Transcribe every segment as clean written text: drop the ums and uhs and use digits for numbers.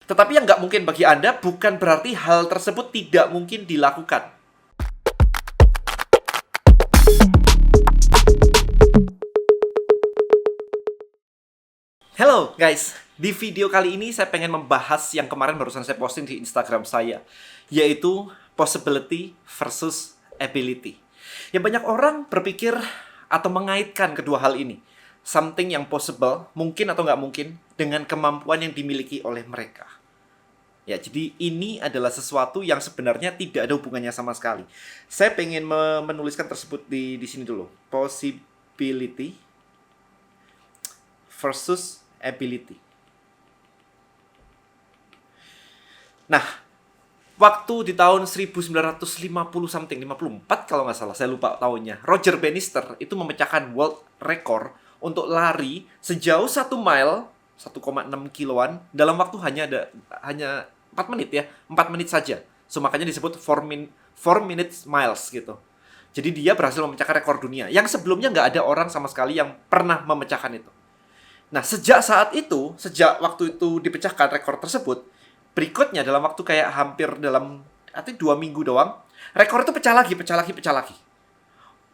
Tetapi yang nggak mungkin bagi Anda bukan berarti hal tersebut tidak mungkin dilakukan. Hello guys, di video kali ini saya pengen membahas yang kemarin barusan saya posting di Instagram saya, yaitu possibility versus ability. Ya banyak orang berpikir atau mengaitkan kedua hal ini. Something yang possible, mungkin atau nggak mungkin, dengan kemampuan yang dimiliki oleh mereka. Ya, jadi ini adalah sesuatu yang sebenarnya tidak ada hubungannya sama sekali. Saya pengen menuliskan tersebut di sini dulu. Possibility versus ability. Nah, waktu di tahun 1950 something, 54 kalau nggak salah, saya lupa tahunnya. Roger Bannister itu memecahkan world record untuk lari sejauh 1 mile, 1,6 kiloan dalam waktu hanya 4 menit ya, 4 menit saja. So makanya disebut 4 minutes miles gitu. Jadi dia berhasil memecahkan rekor dunia yang sebelumnya nggak ada orang sama sekali yang pernah memecahkan itu. Nah, sejak saat itu, sejak waktu itu dipecahkan rekor tersebut, berikutnya dalam waktu kayak hampir dalam 2 minggu doang, rekor itu pecah lagi.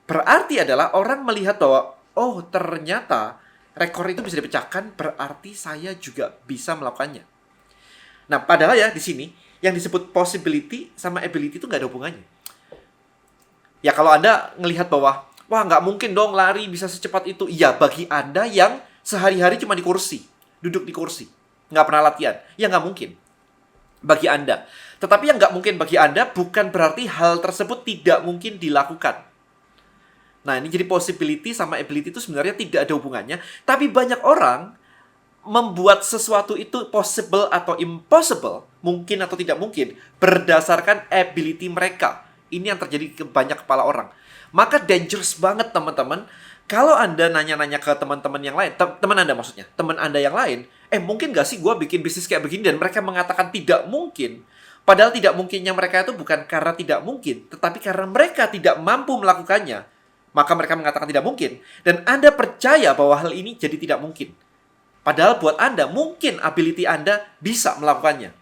Berarti adalah orang melihat bahwa, oh ternyata rekor itu bisa dipecahkan, berarti saya juga bisa melakukannya. Nah, padahal ya di sini, yang disebut possibility sama ability itu nggak ada hubungannya. Ya kalau Anda ngelihat bahwa, wah nggak mungkin dong lari bisa secepat itu. Iya, bagi Anda yang sehari-hari cuma di kursi, duduk di kursi, nggak pernah latihan, ya nggak mungkin bagi Anda. Tetapi yang nggak mungkin bagi Anda bukan berarti hal tersebut tidak mungkin dilakukan. Nah, ini jadi possibility sama ability itu sebenarnya tidak ada hubungannya. Tapi banyak orang membuat sesuatu itu possible atau impossible, mungkin atau tidak mungkin, berdasarkan ability mereka. Ini yang terjadi ke banyak kepala orang. Maka dangerous banget teman-teman. Kalau Anda nanya-nanya ke teman-teman yang lain, teman Anda maksudnya, teman Anda yang lain, mungkin nggak sih gue bikin bisnis kayak begini, dan mereka mengatakan tidak mungkin. Padahal tidak mungkinnya mereka itu bukan karena tidak mungkin, tetapi karena mereka tidak mampu melakukannya. Maka mereka mengatakan tidak mungkin. Dan Anda percaya bahwa hal ini jadi tidak mungkin. Padahal buat Anda, mungkin ability Anda bisa melakukannya.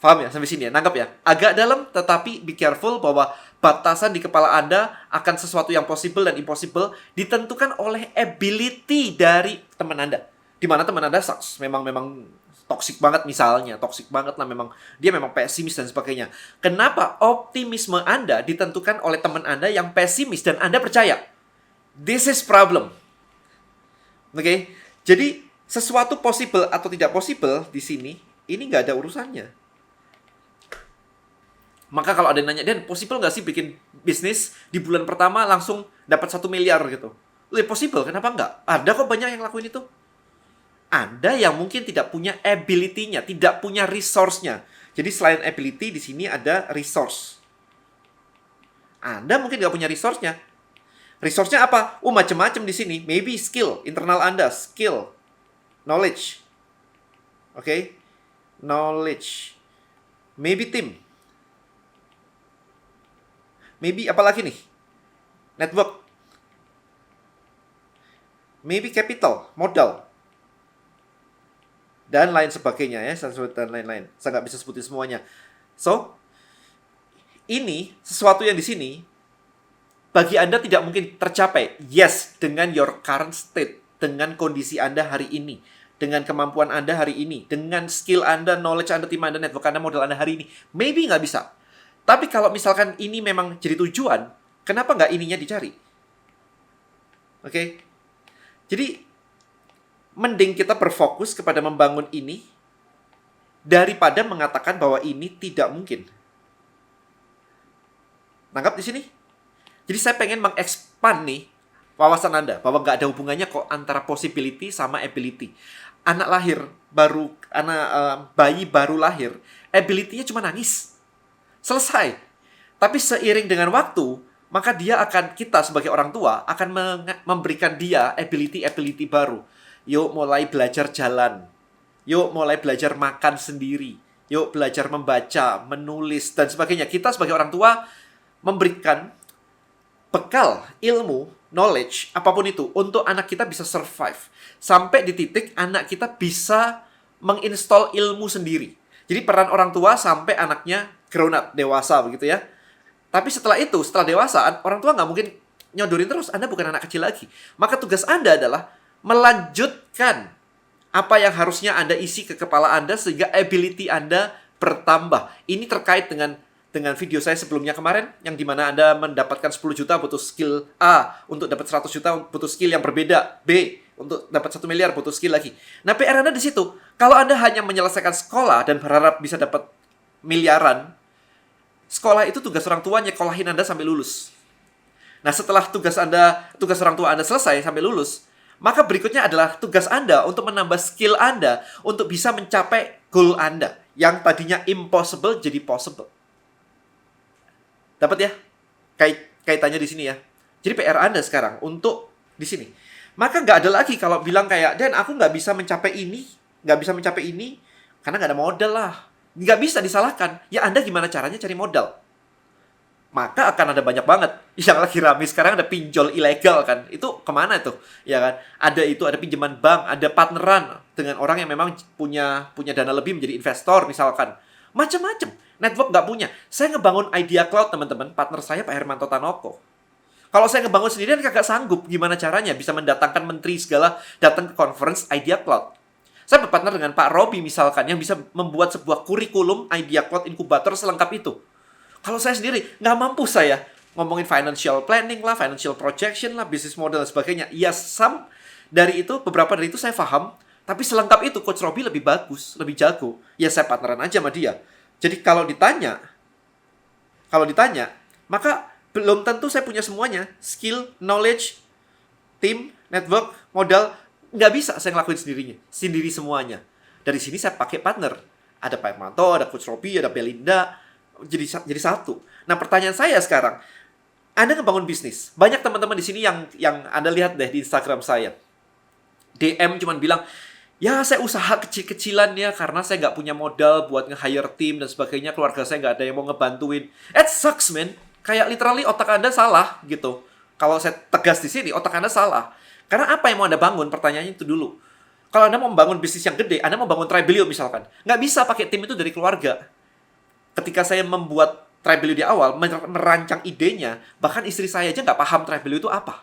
Paham ya sampai sini ya? Nangkep ya? Agak dalam, tetapi be careful bahwa batasan di kepala Anda akan sesuatu yang possible dan impossible ditentukan oleh ability dari teman Anda. Di mana teman Anda memang toxic banget misalnya. Toxic banget lah, dia memang pesimis dan sebagainya. Kenapa optimisme Anda ditentukan oleh teman Anda yang pesimis dan Anda percaya? This is problem. Oke, jadi sesuatu possible atau tidak possible di sini, ini nggak ada urusannya. Maka kalau ada yang nanya, Dan, possible nggak sih bikin bisnis di bulan pertama langsung dapat 1 miliar gitu? Possible, kenapa nggak? Ada kok banyak yang lakuin itu. Anda yang mungkin tidak punya ability-nya, tidak punya resource-nya. Jadi selain ability, di sini ada resource. Anda mungkin nggak punya resource-nya. Resource-nya apa? Macam-macam di sini. Maybe skill, internal Anda, skill, knowledge. Oke? Knowledge. Maybe team. Maybe apa lagi nih? Network. Maybe capital, modal. Dan lain sebagainya ya, dan lain-lain. Saya nggak bisa sebutin semuanya. So, ini sesuatu yang di sini bagi Anda tidak mungkin tercapai. Yes, dengan your current state, dengan kondisi Anda hari ini, dengan kemampuan Anda hari ini, dengan skill Anda, knowledge Anda, tim Anda, network Anda, modal Anda hari ini. Maybe nggak bisa. Tapi kalau misalkan ini memang jadi tujuan, kenapa nggak ininya dicari? Oke? Jadi, mending kita berfokus kepada membangun ini daripada mengatakan bahwa ini tidak mungkin. Nangkap di sini? Jadi saya pengen mengekspand nih wawasan Anda bahwa nggak ada hubungannya kok antara possibility sama ability. Bayi baru lahir, ability-nya cuma nangis. Selesai. Tapi seiring dengan waktu, maka kita sebagai orang tua akan memberikan dia ability baru. Yuk mulai belajar jalan. Yuk mulai belajar makan sendiri. Yuk belajar membaca, menulis, dan sebagainya. Kita sebagai orang tua memberikan bekal, ilmu, knowledge, apapun itu, untuk anak kita bisa survive. Sampai di titik anak kita bisa menginstall ilmu sendiri. Jadi peran orang tua sampai anaknya grown up, dewasa begitu ya. Tapi setelah itu, setelah dewasa, orang tua nggak mungkin nyodorin terus. Anda bukan anak kecil lagi. Maka tugas Anda adalah melanjutkan apa yang harusnya Anda isi ke kepala Anda sehingga ability Anda bertambah. Ini terkait dengan video saya sebelumnya kemarin, yang dimana Anda mendapatkan 10 juta butuh skill A, untuk dapat 100 juta butuh skill yang berbeda, B, untuk dapat 1 miliar butuh skill lagi. Nah, PR Anda di situ. Kalau Anda hanya menyelesaikan sekolah dan berharap bisa dapat miliaran, sekolah itu tugas orang tua nyekolahin Anda sampai lulus. Nah, setelah tugas orang tua Anda selesai sampai lulus, maka berikutnya adalah tugas Anda untuk menambah skill Anda untuk bisa mencapai goal Anda yang tadinya impossible jadi possible. Dapat ya? Kaitannya di sini ya. Jadi PR Anda sekarang untuk di sini. Maka nggak ada lagi kalau bilang kayak, Dan, aku nggak bisa mencapai ini, karena nggak ada modal lah. Nggak bisa disalahkan. Ya, Anda gimana caranya cari modal? Maka akan ada banyak banget. Yang lagi rame sekarang ada pinjol ilegal kan. Itu kemana tuh? Ya kan? Ada pinjaman bank, ada partneran dengan orang yang memang punya dana lebih menjadi investor misalkan. Macam-macam. Network nggak punya. Saya ngebangun Idea Cloud, teman-teman. Partner saya Pak Hermanto Tanoko. Kalau saya ngebangun sendirian kagak sanggup. Gimana caranya bisa mendatangkan menteri segala datang ke conference Idea Cloud. Saya berpartner dengan Pak Robi misalkan, yang bisa membuat sebuah kurikulum Idea Cloud Incubator selengkap itu. Kalau saya sendiri, nggak mampu saya ngomongin financial planning lah, financial projection lah, business model dan sebagainya. Ya, beberapa dari itu saya paham, tapi selengkap itu Coach Robi lebih bagus, lebih jago. Ya, saya partneran aja sama dia. Jadi kalau ditanya, maka belum tentu saya punya semuanya. Skill, knowledge, tim, network, modal, nggak bisa saya ngelakuin sendiri semuanya. Dari sini saya pakai partner. Ada Pak Hermanto, ada Coach Robi, ada Belinda, jadi satu. Nah, pertanyaan saya sekarang, Anda ngebangun bisnis. Banyak teman-teman di sini yang Anda lihat deh di Instagram saya. DM cuman bilang, ya saya usaha kecil-kecilan ya, karena saya nggak punya modal buat nge-hire tim dan sebagainya. Keluarga saya nggak ada yang mau ngebantuin. It sucks, man. Kayak literally otak Anda salah gitu. Kalau saya tegas di sini, otak Anda salah. Karena apa yang mau Anda bangun? Pertanyaannya itu dulu. Kalau Anda mau membangun bisnis yang gede, Anda mau bangun Tribelio misalkan. Nggak bisa pakai tim itu dari keluarga. Ketika saya membuat Tribelio di awal, merancang idenya, bahkan istri saya aja nggak paham Tribelio itu apa.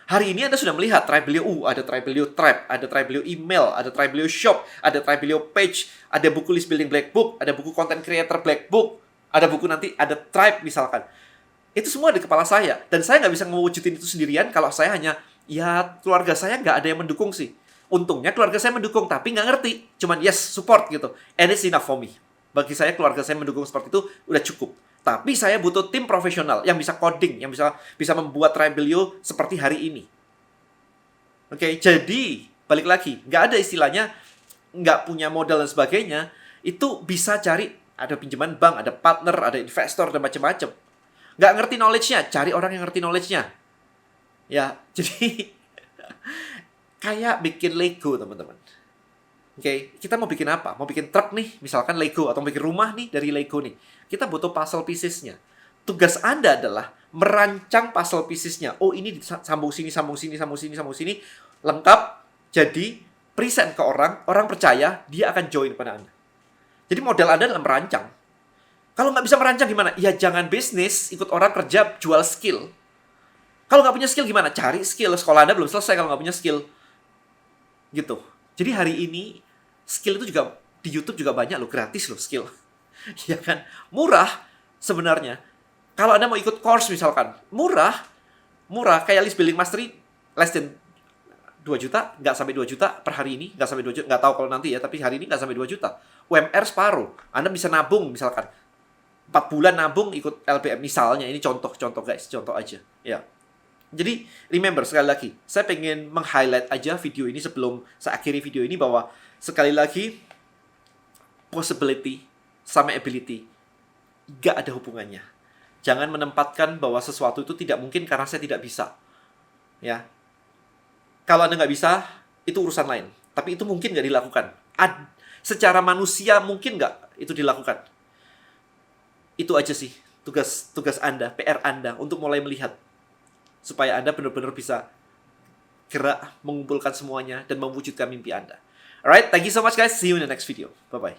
Hari ini Anda sudah melihat Tribelio, ada Tribelio Tribe, ada Tribelio Email, ada Tribelio Shop, ada Tribelio Page, ada buku List Building Black Book, ada buku Content Creator Black Book, ada buku nanti, ada Tribe misalkan. Itu semua di kepala saya. Dan saya nggak bisa mewujudin itu sendirian kalau saya hanya, ya keluarga saya nggak ada yang mendukung sih. Untungnya keluarga saya mendukung, tapi nggak ngerti. Cuman yes, support gitu. And it's enough for me. Bagi saya, keluarga saya mendukung seperti itu, udah cukup. Tapi saya butuh tim profesional yang bisa coding, yang bisa membuat Tribelio seperti hari ini. Oke, jadi balik lagi, nggak ada istilahnya nggak punya modal dan sebagainya. Itu bisa cari, ada pinjaman bank, ada partner, ada investor dan macam-macam. Nggak ngerti knowledge-nya, cari orang yang ngerti knowledge-nya. Ya, jadi kayak bikin Lego, teman-teman. Oke, kita mau bikin apa? Mau bikin truk nih, misalkan Lego, atau bikin rumah nih dari Lego nih. Kita butuh puzzle pieces-nya. Tugas Anda adalah merancang puzzle pieces-nya. Oh, ini sambung sini, lengkap. Jadi, present ke orang percaya, dia akan join pada Anda. Jadi, modal Anda adalah merancang. Kalau nggak bisa merancang gimana? Ya, jangan bisnis, ikut orang kerja, jual skill. Kalau nggak punya skill gimana? Cari skill. Sekolah Anda belum selesai kalau nggak punya skill. Gitu. Jadi, hari ini, skill itu juga di YouTube juga banyak loh, gratis loh skill. Ya kan? Murah sebenarnya. Kalau Anda mau ikut course misalkan, murah kayak List Building Mastery, less than 2 juta, nggak sampai 2 juta per hari ini, nggak sampai 2 juta, nggak tahu kalau nanti ya, tapi hari ini nggak sampai 2 juta. UMR separuh. Anda bisa nabung misalkan 4 bulan nabung ikut LBM misalnya. Ini contoh guys, contoh aja. Ya. Jadi, remember sekali lagi, saya pengen meng-highlight aja video ini sebelum saya akhiri video ini bahwa sekali lagi, possibility sama ability gak ada hubungannya. Jangan menempatkan bahwa sesuatu itu tidak mungkin karena saya tidak bisa. Ya. Kalau Anda nggak bisa, itu urusan lain. Tapi itu mungkin nggak dilakukan. Secara manusia mungkin nggak itu dilakukan. Itu aja sih tugas Anda, PR Anda untuk mulai melihat. Supaya Anda benar-benar bisa gerak, mengumpulkan semuanya, dan mewujudkan mimpi Anda. Alright, thank you so much guys. See you in the next video. Bye-bye.